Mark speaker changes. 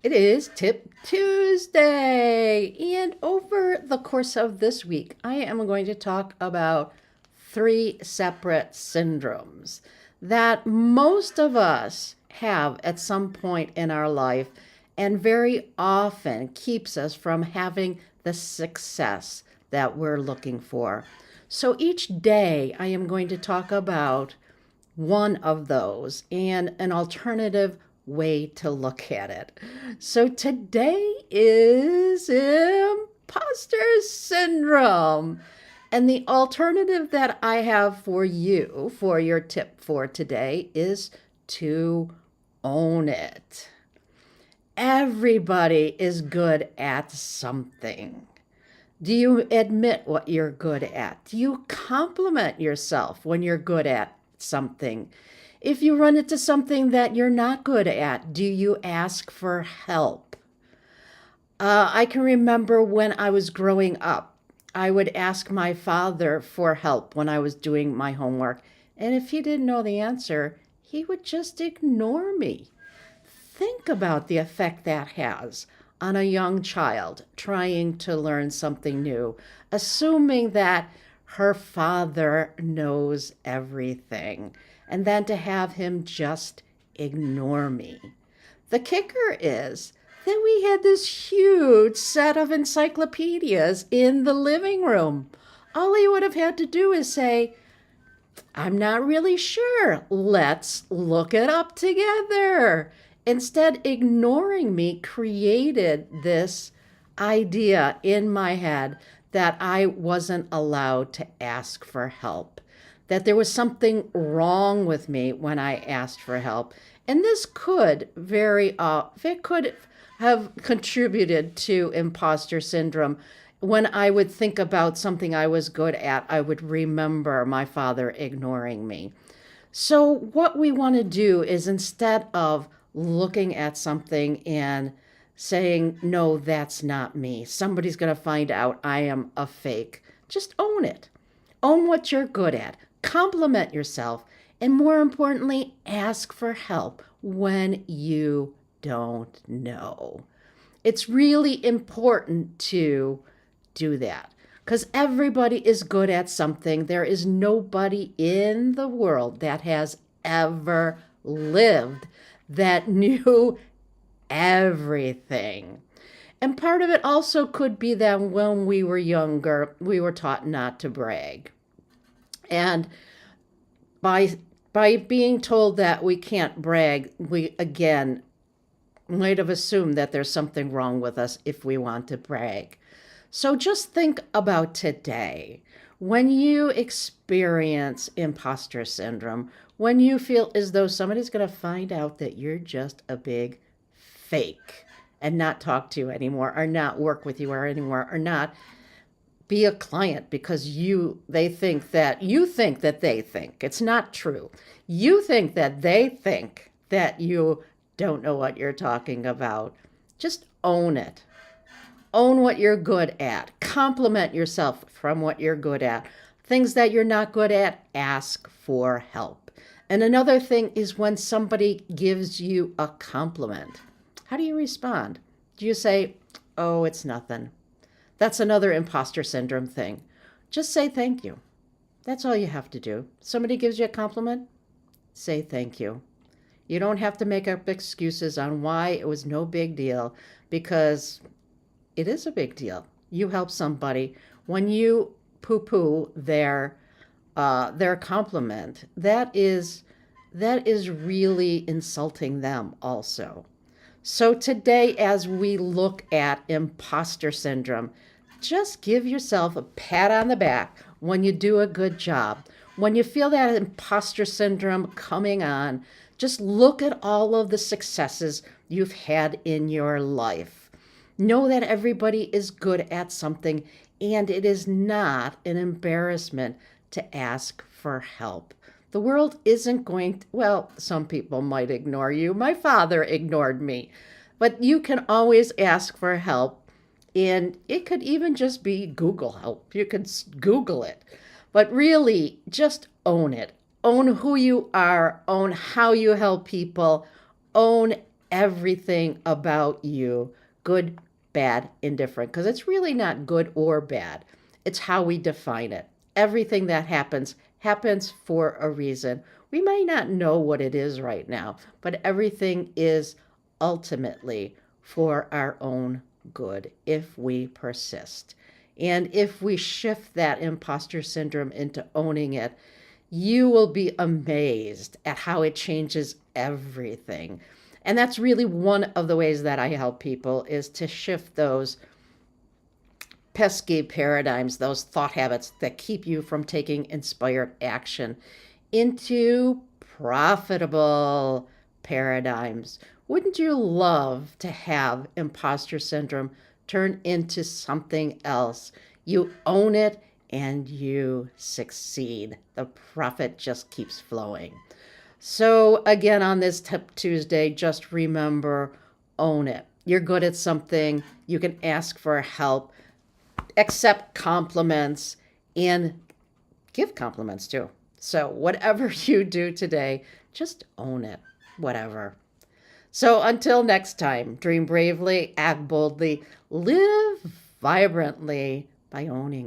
Speaker 1: It is Tip Tuesday. And over the course of this week, I am going to talk about three separate syndromes that most of us have at some point in our life and very often keeps us from having the success that we're looking for. So each day, I am going to talk about one of those and an alternative way to look at it. So today is imposter syndrome. And the alternative that I have for you, for your tip for today, is to own it. Everybody is good at something. Do you admit what you're good at? Do you compliment yourself when you're good at something? If you run into something that you're not good at, do you ask for help? I can remember when I was growing up, I would ask my father for help when I was doing my homework. And if he didn't know the answer, he would just ignore me. Think about the effect that has on a young child trying to learn something new, assuming that her father knows everything, and then to have him just ignore me. The kicker is that we had this huge set of encyclopedias in the living room. All he would have had to do is say, I'm not really sure. Let's look it up together. Instead, ignoring me created this idea in my head that I wasn't allowed to ask for help, that there was something wrong with me when I asked for help. And this it could have contributed to imposter syndrome. When I would think about something I was good at, I would remember my father ignoring me. So, what we want to do is instead of looking at something and saying, no, that's not me, somebody's going to find out I am a fake, just own it. Own what you're good at, compliment yourself, and more importantly, ask for help when you don't know. It's really important to do that because everybody is good at something. There is nobody in the world that has ever lived that knew everything. And part of it also could be that when we were younger, we were taught not to brag. And by by being told that we can't brag, we again might have assumed that there's something wrong with us if we want to brag. So just think about today. When you experience imposter syndrome, when you feel as though somebody's going to find out that you're just a big fake and not talk to you anymore, or not work with you or anymore, or not be a client because you think that they think it's not true. You think that they think that you don't know what you're talking about. Just own it. Own what you're good at. Compliment yourself from what you're good at. Things that you're not good at, ask for help. And another thing is when somebody gives you a compliment, how do you respond? Do you say, oh, it's nothing? That's another imposter syndrome thing. Just say thank you. That's all you have to do. Somebody gives you a compliment, say thank you. You don't have to make up excuses on why it was no big deal because it is a big deal. You help somebody. When you poo-poo their compliment, that is really insulting them also. So today, as we look at imposter syndrome, just give yourself a pat on the back when you do a good job. When you feel that imposter syndrome coming on, just look at all of the successes you've had in your life. Know that everybody is good at something, and it is not an embarrassment to ask for help. The world isn't going to, well, some people might ignore you. My father ignored me. But you can always ask for help, and it could even just be Google help. You could Google it. But really, just own it. Own who you are, own how you help people, own everything about you, good, bad, indifferent, because it's really not good or bad. It's how we define it. Everything that happens for a reason. We may not know what it is right now, but everything is ultimately for our own good if we persist. And if we shift that imposter syndrome into owning it, you will be amazed at how it changes everything. And that's really one of the ways that I help people is to shift those pesky paradigms, those thought habits that keep you from taking inspired action into profitable paradigms. Wouldn't you love to have imposter syndrome turn into something else? You own it and you succeed. The profit just keeps flowing. So, again, on this Tip Tuesday, just remember own it. You're good at something, you can ask for help, accept compliments, and give compliments too. So, whatever you do today, just own it, whatever. So, until next time, dream bravely, act boldly, live vibrantly by owning